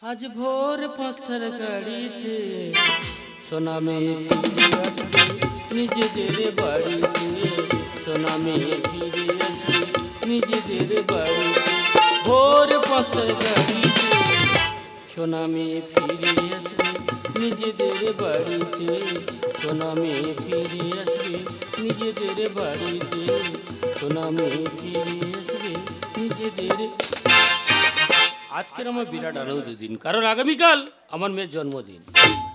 আজ ভোর 5টার গাড়িতে সোনামে ফিরে আসবে নিজেদের বাড়িতে, সোনামে ফিরে আসবে নিজেদের বাড়িতে। ভোর 5টার গাড়িতে সোনামে ফিরে আসবে নিজেদের বাড়িতে, সোনামে ফিরে আসবে নিজেদের বাড়িতে, সোনামে ফিরে আসবে নিজেদের। আজকের আমার বিরাট আনন্দের দিন, কারণ আগামীকাল আমার মেয়ের জন্মদিন।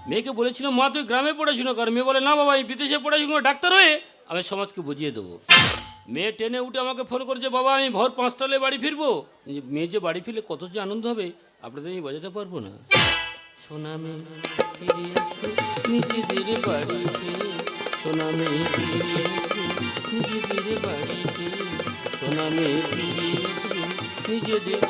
মেয়েকে বলেছিলাম, মা তুই গ্রামে পড়াশুনো কর। মেয়ে বলে, না বাবা আমি বিদেশে পড়াশুনো, ডাক্তার হয়ে আমি সমাজকে বুঝিয়ে দেবো। মেয়ে ট্রেনে উঠে আমাকে ফোন করেছে, বাবা আমি ভোর 5টায় বাড়ি ফিরবো। মেয়ে যে বাড়ি ফিরলে কত যে আনন্দ হবে আপনাদের আমি বোঝাতে পারবো না। সোনামে ফিরে আসবে নিজেদের বাড়িতে, সোনামে ফিরে আসবে নিজেদের বাড়িতে, সোনামে ফিরে আসবে নিজেদের।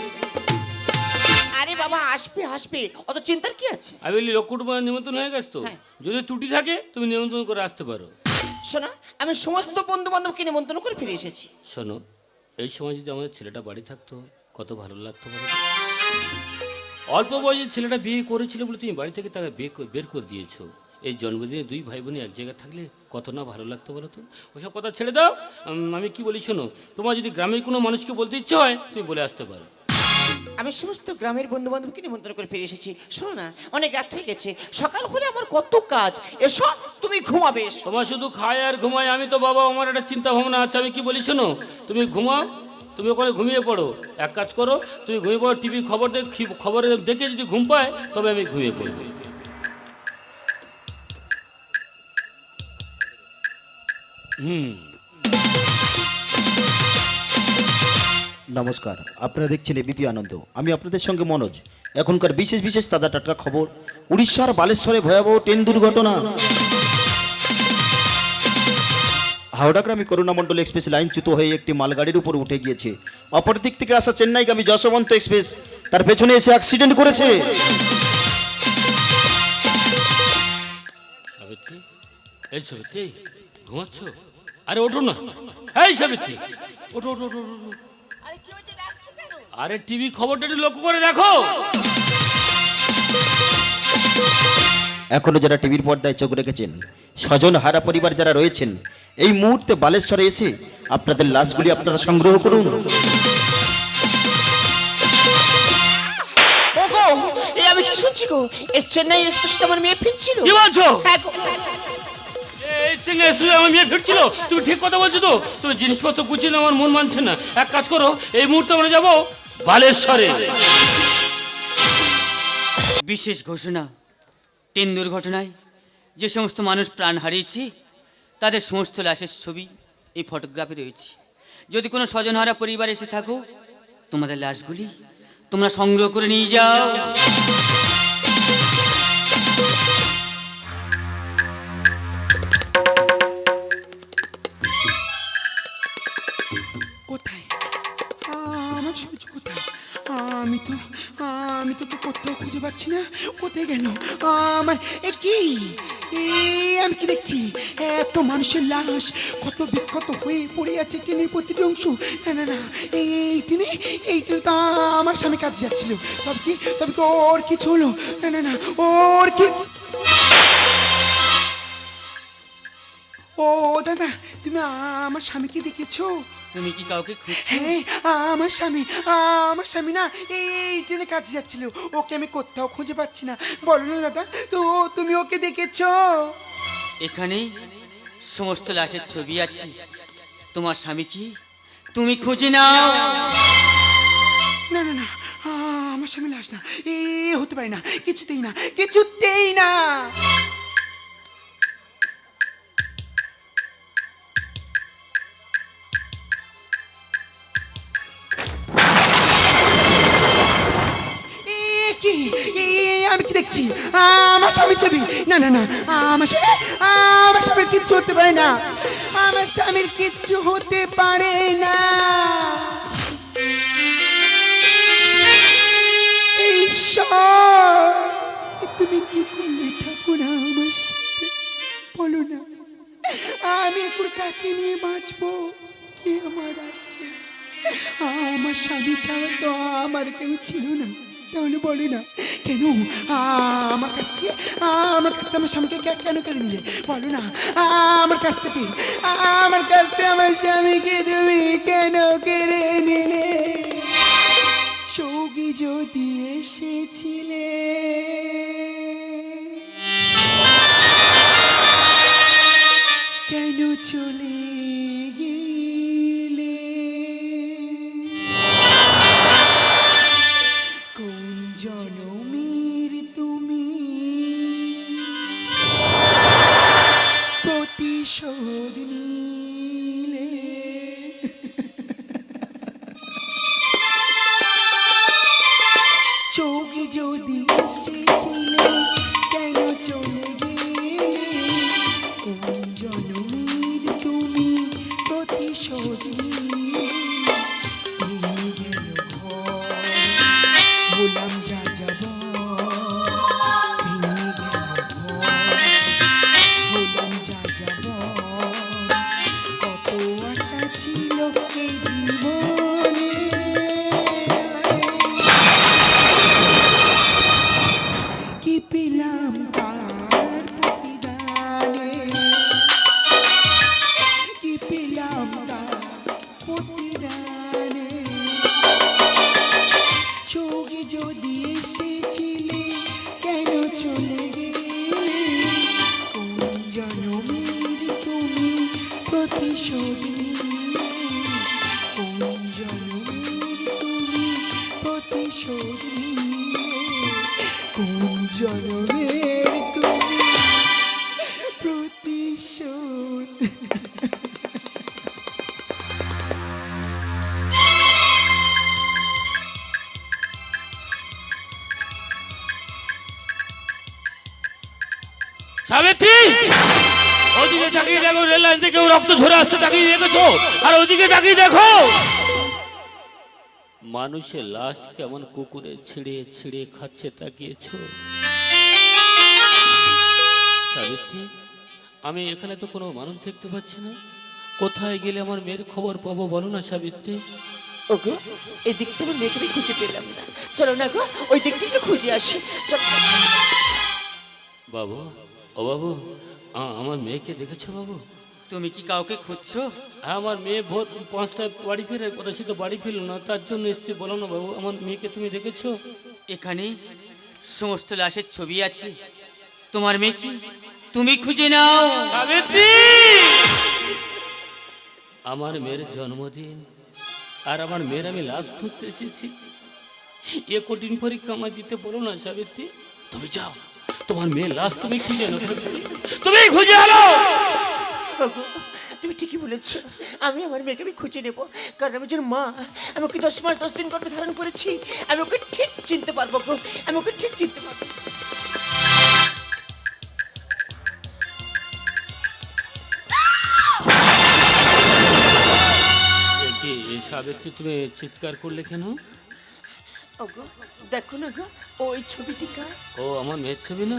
আরে বাবা আসবে আসবে, অত চিন্তার কি আছে? আমি বলি লক্ষ টাকা নিমন্ত্রণ হয়ে গেছে তো, যদি ত্রুটি থাকে তুমি নিমন্ত্রণ করে আসতে পারো। শোনা, আমি সমস্ত বন্ধু বান্ধবকে নিমন্ত্রণ করে ফিরে এসেছি। শোনো, এই সময় যদি আমাদের ছেলেটা বাড়ি থাকতো কত ভালো লাগতো বলো তো। অল্প বয়সে ছেলেটা বিয়ে করেছিল বলে তুমি বাড়ি থেকে তাকে বের করে দিয়েছো। এই জন্মদিনে দুই ভাই বোনে এক জায়গায় থাকলে কত না ভালো লাগতো বলো তো। ওসব কথা ছেড়ে দাও। আমি কি বলি শোনো, তোমার যদি গ্রামের কোনো মানুষকে বলতে ইচ্ছে হয় তুমি বলে আসতে পারো। আমি সমস্ত গ্রামের বন্ধু বান্ধবকে নিমন্ত্রণ করে ফিরে এসেছি। শোনো না, অনেক রাত হয়ে গেছে, সকাল হলে আমার কত কাজ। এসো তুমি ঘুমাবে এসো। তোমার শুধু খায় আর ঘুমায়, আমি তো বাবা আমার একটা চিন্তা ভাবনা আছে। আমি কি বলি শোনো, তুমি ঘুমাও, তুমি ওখানে ঘুমিয়ে পড়ো। এক কাজ করো, তুমি ঘুমিয়ে পড়ো, টিভি খবরে দেখে যদি ঘুম পায় তবে আমি ঘুমিয়ে পড়বো। নমস্কার, আপনারা দেখছেন এবিপি আনন্দ। আমি আপনাদের সঙ্গে মনোজ। এখনকার বিশেষ বিশেষ তাজা টাটকা খবর। উড়িষ্যার বালেশ্বরে ভয়াবহ ট্রেন দুর্ঘটনা। হাওড়াগ্রামী করুণামণ্ডল এক্সপ্রেস লাইনচ্যুত হয়ে একটি মালগাড়ির উপর উঠে গিয়েছে। অপর দিক থেকে আসা চেন্নাইগামী যশবন্ত এক্সপ্রেস তার পেছনে এসে অ্যাক্সিডেন্ট করেছে। সাবিত্রী, এই সাবিত্রী ঘুমাচ্ছ? আরে ওঠো না, এই সাবিত্রী ওঠো ওঠো ওঠো ওঠো। আরে টিভি খবরটা একটু লক্ষ্য করে দেখো। এখনো যারা টিভির পর্দায় চোখ রেখেছেন, স্বজন হারা পরিবার যারা রয়েছেন, এই মুহূর্তে বালেশ্বরে এসে আপনাদের লাশগুলি আপনারা সংগ্রহ করুন। ওগো, এই আমি কি শুনছি গো? এই চেন্নাই এক্সপ্রেস আমার মেয়ে ফিরছিল। কি বলছো? হ্যাঁ গো। এই সিঙ্গে এসে আমার মেয়ে ফিরছিল? তুমি ঠিক কথা বলছো তো? তুমি জিনিসপত্র গুছিয়ে আমার মন মানছে না। এক কাজ করো, এই মুহূর্তে আমরা যাবো বালেশ্বরে। বিশেষ ঘোষণা, ট্রেন দুর্ঘটনায় যে সমস্ত মানুষ প্রাণ হারিয়েছে তাদের সমস্ত লাশের ছবি এই ফটোগ্রাফে রয়েছে। যদি কোনো স্বজনহারা পরিবার এসে থাকো, তোমাদের লাশগুলি তোমরা সংগ্রহ করে নিয়ে যাও। কোথায় আমার সূর্য? কোথায়? আমি তো তোকে কোথাও খুঁজে পাচ্ছি না। কোথায় গেল আমার? কি আমি কি দেখছি? এত মানুষের লাশ কত বিক্ষত হয়ে পড়ে আছে ট্রেনের প্রতিটি অংশ। না না না, এই ট্রেনে তো আমার স্বামী কাজ যাচ্ছিল। তবে কি ওর কিছু হলো? না না না, ওর কি? ও দাদা, তুমি আমার স্বামীকে দেখেছো? তুমি কি কাউকে খুঁজছো? হ্যাঁ, আমার স্বামী না এই ট্রেনে কাজে যাচ্ছিল। ওকে আমি কোথাও খুঁজে পাচ্ছি না। বলো না দাদা, তো তুমি ওকে দেখেছো? এখানেই সমস্ত লাশের ছবি আছে। তোমার স্বামী কি তুমি খুঁজে নাও। না না না, আমার স্বামী লাশ না, এ হতে পারে না, কিছুতেই না, কিছুতেই না। আমি কি দেখছি? আমার স্বামীর ছবি। না না না, আমার স্বামীর কিচ্ছু হতে পারে না। আমার স্বামীর কিচ্ছু হতে পারে না। ঈশ্বর, তুমি কি করলে ঠাকুর আমার সাথে? বলো না, আমি এখন কাকে নিয়ে বাঁচবো? কি আমার আছে? আমার স্বামী ছাড়া তো আমার কেউ ছিল না। তাহলে বলে না, কেন আমার কাছ থেকে আমার স্বামীকে কেন কেড়ে নিলে বলো না। আমার কাছ থেকে আমার স্বামীকে তুমি কেন কেড়ে নিলে? সৌগি যদি এসেছিলে কেন চলে গেলে? কোন জনমের তুমি প্রতিশোধ নিলে? সৌগি যদি এসেছিলে কেন চলে গেলে? কোন জনমের তুমি প্রতিশোধ নিলে? ভেঙে গেল ঘর, হলাম যা যাব। ভেঙে গেল ঘর, হলাম যা যাব। কত আশা ছিল এই জীবনে, কি পেলাম তার প্রতিদানে? কি পেলাম তার প্রতিদানে? সৌগি যদি এসেছিলে কেন চলে গেলে? কোন জনমের তুমি প্রতিশোধ নিলে? কোন জনমের তুমি প্রতিশোধ নিলে? কোন জনমের তুমি প্রতিশোধ? সাবিত্রী, ওদিকে তাকিয়ে দেখো, রেল লাইন থেকে রক্ত ঝরে আসছে, তাকিয়ে দেখেছো? আর ওদিকে তাকিয়ে দেখো, মানুষের লাশ কেমন কুকুরে ছিঁড়ে ছিঁড়ে খাচ্ছে, তাকিয়েছো? সাবিত্রী, আমি এখানে তো কোনো মানুষ দেখতে পাচ্ছি না। কোথায় গেলে আমার মেয়ের খবর পাবো বলো না সাবিত্রী? ওগো, এই দিক থেকে মেয়েকে আমি খুঁজে পেলাম না। চলো না গো, ওই দিকটা একটু খুঁজে আসি। চলো। বাবু, ও বাবু, আমার মেয়েকে দেখেছো বাবু? তুমি কি কাউকে খুঁজছো? আমার মেয়ে ভোর 5টায় বাড়ি ফেরার কথা, সে তো বাড়ি ফিরল না, তার জন্য এসছি। বলো না বাবু, আমার মেয়েকে তুমি দেখেছো? এখানে সমস্ত লাশের ছবি আছে, তোমার মেয়ে কি তুমি খুঁজে নাও। সাবিত্রী, আমার মেয়ের জন্মদিন, আর আমার মেয়ের আমি লাশ খুঁজতে এসেছি। এ কঠিন পরীক্ষা আমায় দিতে বলো না সাবিত্রী। তুমি যাও, তোমার মেয়ের লাশ তুমি খুঁজে আনো, তুমি খুঁজে আনো। ওগো, তুমি ঠিকই বলেছো। আমি আমার মেয়েকে আমি খুঁজে নেবো, কারণ আমি একজন মা। আমি ওকে 10 মাস 10 দিন গর্ভে ধারণ করেছি। আমি ওকে ঠিক চিনতে পারবো গো, আমি ওকে ঠিক চিনতে পারবো। সাবিত্রী, তুমি চিৎকার করলে কেন? ওগো, দেখো না গো, ওই ছবিটি কার? ও আমার মেয়ের ছবি না?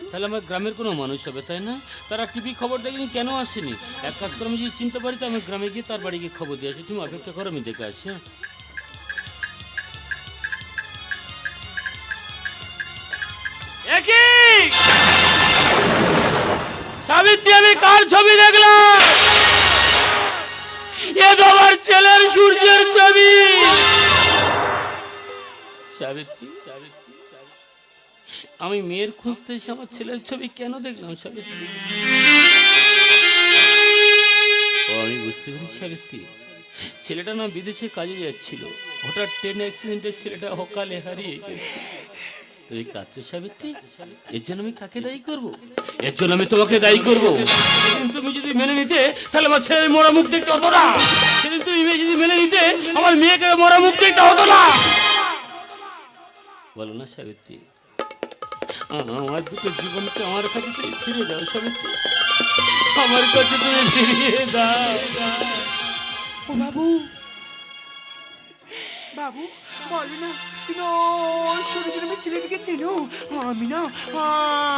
তাহলে আমার গ্রামের কোনো মানুষ হবে, তাই না? তারা টিভি খবর দেখেনি, কেন আসেনি? এক কাজ করে, আমি যদি চিনতে পারি তো আমি গ্রামে গিয়ে তার বাড়ি গিয়ে খবর দিয়ে আসি। তুমি অপেক্ষা করো, আমি দেখে আসি। সাবিত্রী, আমি কার ছবি দেখলাম? এ তো আমার ছেলের সূর্যের ছবি। সাবিত্রী, সাবিত্রী, আমি মেয়ের খুঁজতে এসে আমার ছেলের ছবি কেন দেখলাম সাবিত্রী? ও, আমি বুঝতে পেরেছি সাবিত্রী, ছেলেটা না বিদেশে কাজে যাচ্ছিল, হঠাৎ ট্রেন অ্যাক্সিডেন্টে ছেলেটা অকালে হারিয়ে গেছে। তুই কাঁদছো সাবিত্রী? এর জন্য আমি কাকে দায়ী করব? এর জন্য আমি তোমাকে দায়ী করব। সেদিন তুমি যদি মেনে নিতে, তাহলে আমার ছেলের মরা মুখ দেখতে হতো না। সেদিন তুমি যদি মেনে নিতে, আমার মেয়েকে মরা মুখ দেখতে হতো না। বলো না সাবিত্রী, আমার দুটো জীবনকে আমার কাছে তুমি ফিরে দাও সাবিত্রী, আমার কাছে তুমি ফিরিয়ে দাও। ও বাবু, বাবু বলো না, তুমি সূর্যের ছেলেটিকে চেনো?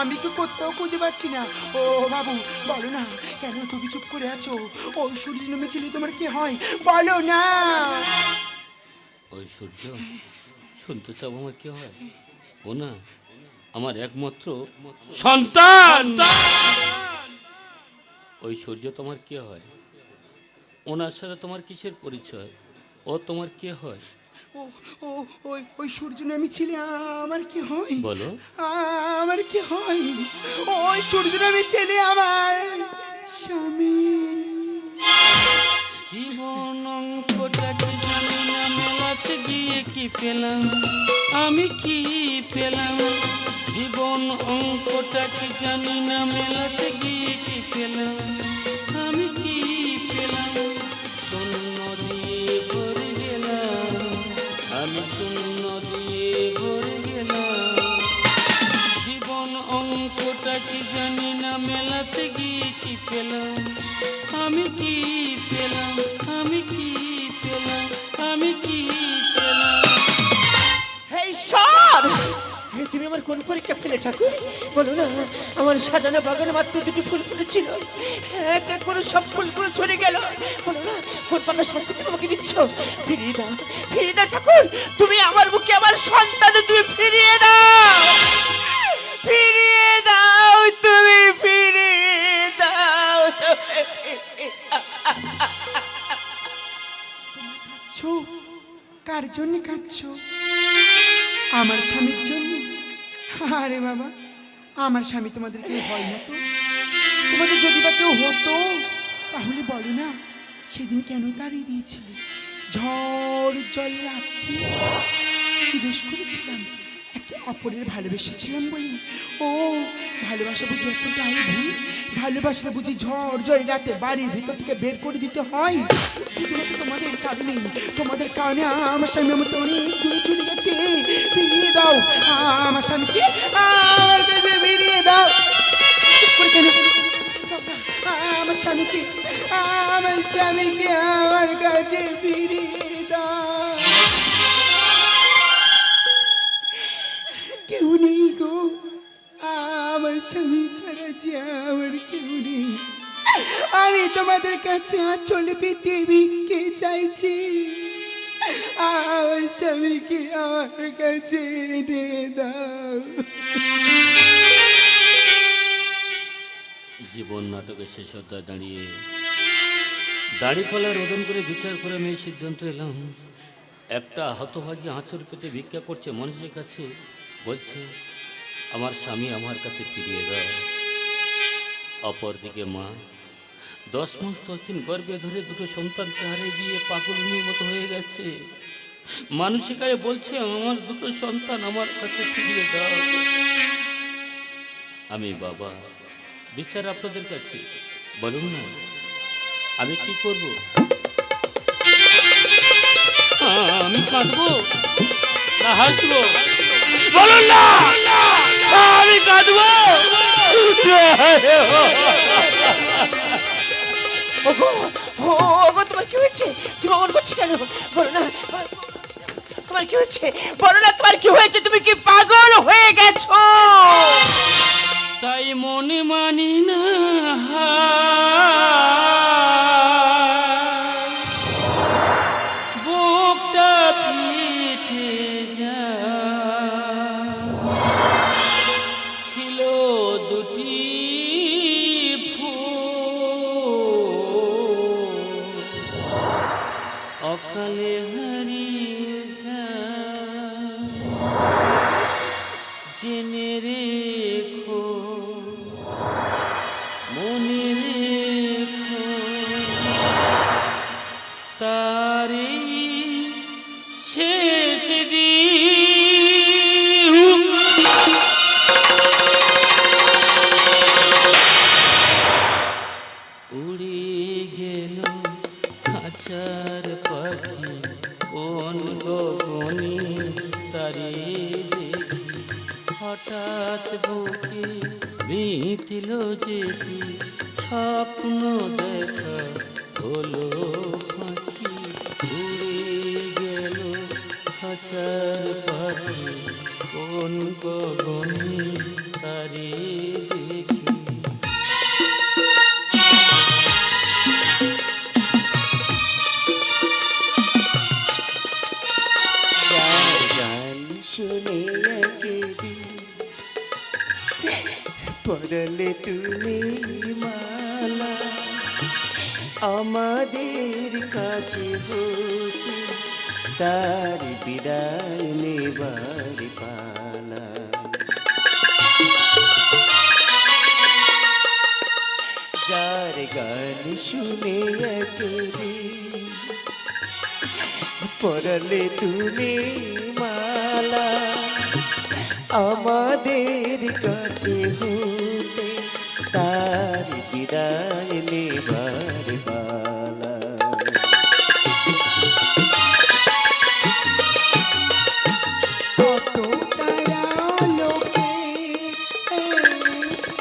আমি তো কোথাও খুঁজে পাচ্ছি না। ও বাবু বলো না, কেন তুমি চুপ করে আছো? ওই সূর্যের ছেলে তোমার কি হয় বলো না। ওই সূর্য, শুনতে চাও আমার কি হয়? ও না আমার একমাত্র সন্তান। ওই সূর্য তোমার কে হয়? ওনার সাথে তোমার কিসের পরিচয়? ও তোমার কে হয়? ও ও ওই সূর্য নামী ছেলে আমার কি হয়? বলো। আমার কি হয়? ওই সূর্য নামী ছেলে আমার স্বামী। জীবন অঙ্কটাকে জানি না মেলাতে গিয়ে কি পেলাম, আমি কি পেলাম? জীবন অঙ্কটাকে জানি না মেলাতে গিয়ে কি পেলাম, আমি কি পেলাম? শূন্য দিয়ে ভরে গেলাম, আমি শূন্য দিয়ে ভরে গেলাম। জীবন অঙ্কটাকে জানি না মেলাতে গিয়ে কি পেলাম, আমি কি পেলাম, আমি কি পেলাম, আমি কি পেলাম? হে ঈশ্বর, তুমি আমার কোন পরীক্ষা ফেলে ঠাকুর বলো না। আমার সাজানো বাগানে মাত্র দুটি ফুল ফুটেছিল, এক এক করে সব ফুলগুলো ঝরে গেল। বলো না কোন পাপের শাস্তি তুমি আমাকে দিচ্ছ? ফিরিয়ে দাও, ফিরিয়ে দাও ঠাকুর। তুমি আমার বুকে আমার সন্তানের তুমি ফিরিয়ে দাও, ফিরিয়ে দাও, তুমি ফিরিয়ে দাও। কাঁদছো? কার জন্য কাঁদছো? আমার স্বামীর জন্য? আরে বাবা, আমার স্বামী তোমাদের কেউ হয় না তো? তোমাদের যদি বা কেউ হতো তাহলে বলো না, সেদিন কেন তাড়িয়ে দিয়েছিলে? ঝড় জল রাত্রি কি দোষ করেছিলাম? একে অপরের ভালোবেসেছিলাম বলি? ও ভালোবাসা বুঝি এতটাই ভুল? ভালোবাসা বুঝি ঝড় জল রাতে বাড়ির ভিতর থেকে বের করে দিতে হয়? শুধুমাত্র তোমাদের কারণে, তোমাদের কারণে আমার স্বামী আমার তো অনেক দূরে চলে গেছে। ফিরিয়ে দাও আমার স্বামীকে, আমার কাছে ফিরিয়ে দাও। চুপ করে কেন? আমার স্বামীকে, আমার স্বামীকে আমার কাছে ফিরিয়ে দাও। কেউ নেই গো, আমার স্বামী ছাড়া যে আমার কেউ নেই। আমি তোমাদের কাছে আঁচলে পেতে ভিক্ষে চাইছি, আমার স্বামীকে আমার কাছে এনে দাও। জীবন নাটকের শেষ অধ্যায় দাঁড়িয়ে দাড়িপালা রোদন করে বিচার করে আমি এই সিদ্ধান্ত এলাম, একটা হতভাগী আঁচল পেতে ভিক্ষা করছে মানুষের কাছে, বলছে আমার স্বামী আমার কাছে ফিরিয়ে দাও। অপরদিকে মা 10 মাস 10 দিন গর্ভে ধরে দুটো সন্তানকে হারিয়ে দিয়ে পাগলের মতো হয়ে গেছে। মানুষের কাছে বলছে আমার দুটো সন্তান আমার কাছে ফিরিয়ে দাও। আমি বাবা, বিচার আপনাদের কাছে, বলুন না আমি কি করব? আমি কাঁদবো না হাসবো? বলুন না আমি কাঁদবো। ওগো, ওগো তোমার কি হয়েছে? তুমি অমন করছো কেন? বলো না তোমার কি হয়েছে? বলো না তোমার কি হয়েছে? তুমি কি পাগল হয়ে গেছো? তাই মনে মানি না বুকটা ফেটে ছিল দুটি ফুল অকালে হারিয়ে জেনে রেখো, মনে রেখো, তারি শেষ দিন। উড়ে গেল খাঁচার পাখি কোন গগনে, তারি হঠাৎ বুকে বিঁধল যেটি স্বপ্ন দেখা হলো ফাঁকি। উড়ে গেল খাঁচার পাখি কোন গগনে, তারে দেখি। গান শুনে পরলে তুমি মালা আমাদের কাছে হতে তার বিদায় নেবার পালা। যার গান শুনে একদিন পরলে তুমি মালা আমাদের কাছে হতে তার বিদায় নেবার পালা। কত তারা লোকে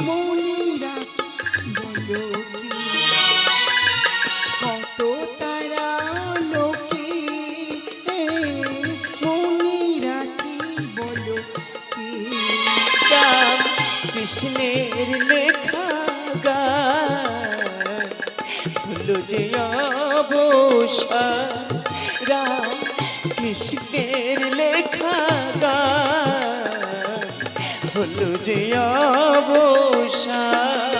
মনিরা বলো কি, কত তারা লোকে মনিরা কি বলো কি। রাম কৃষ্ণের লেখা গান হলো যে অবসান, রাম কৃষ্ণের লেখা গান হলো যে অবসান।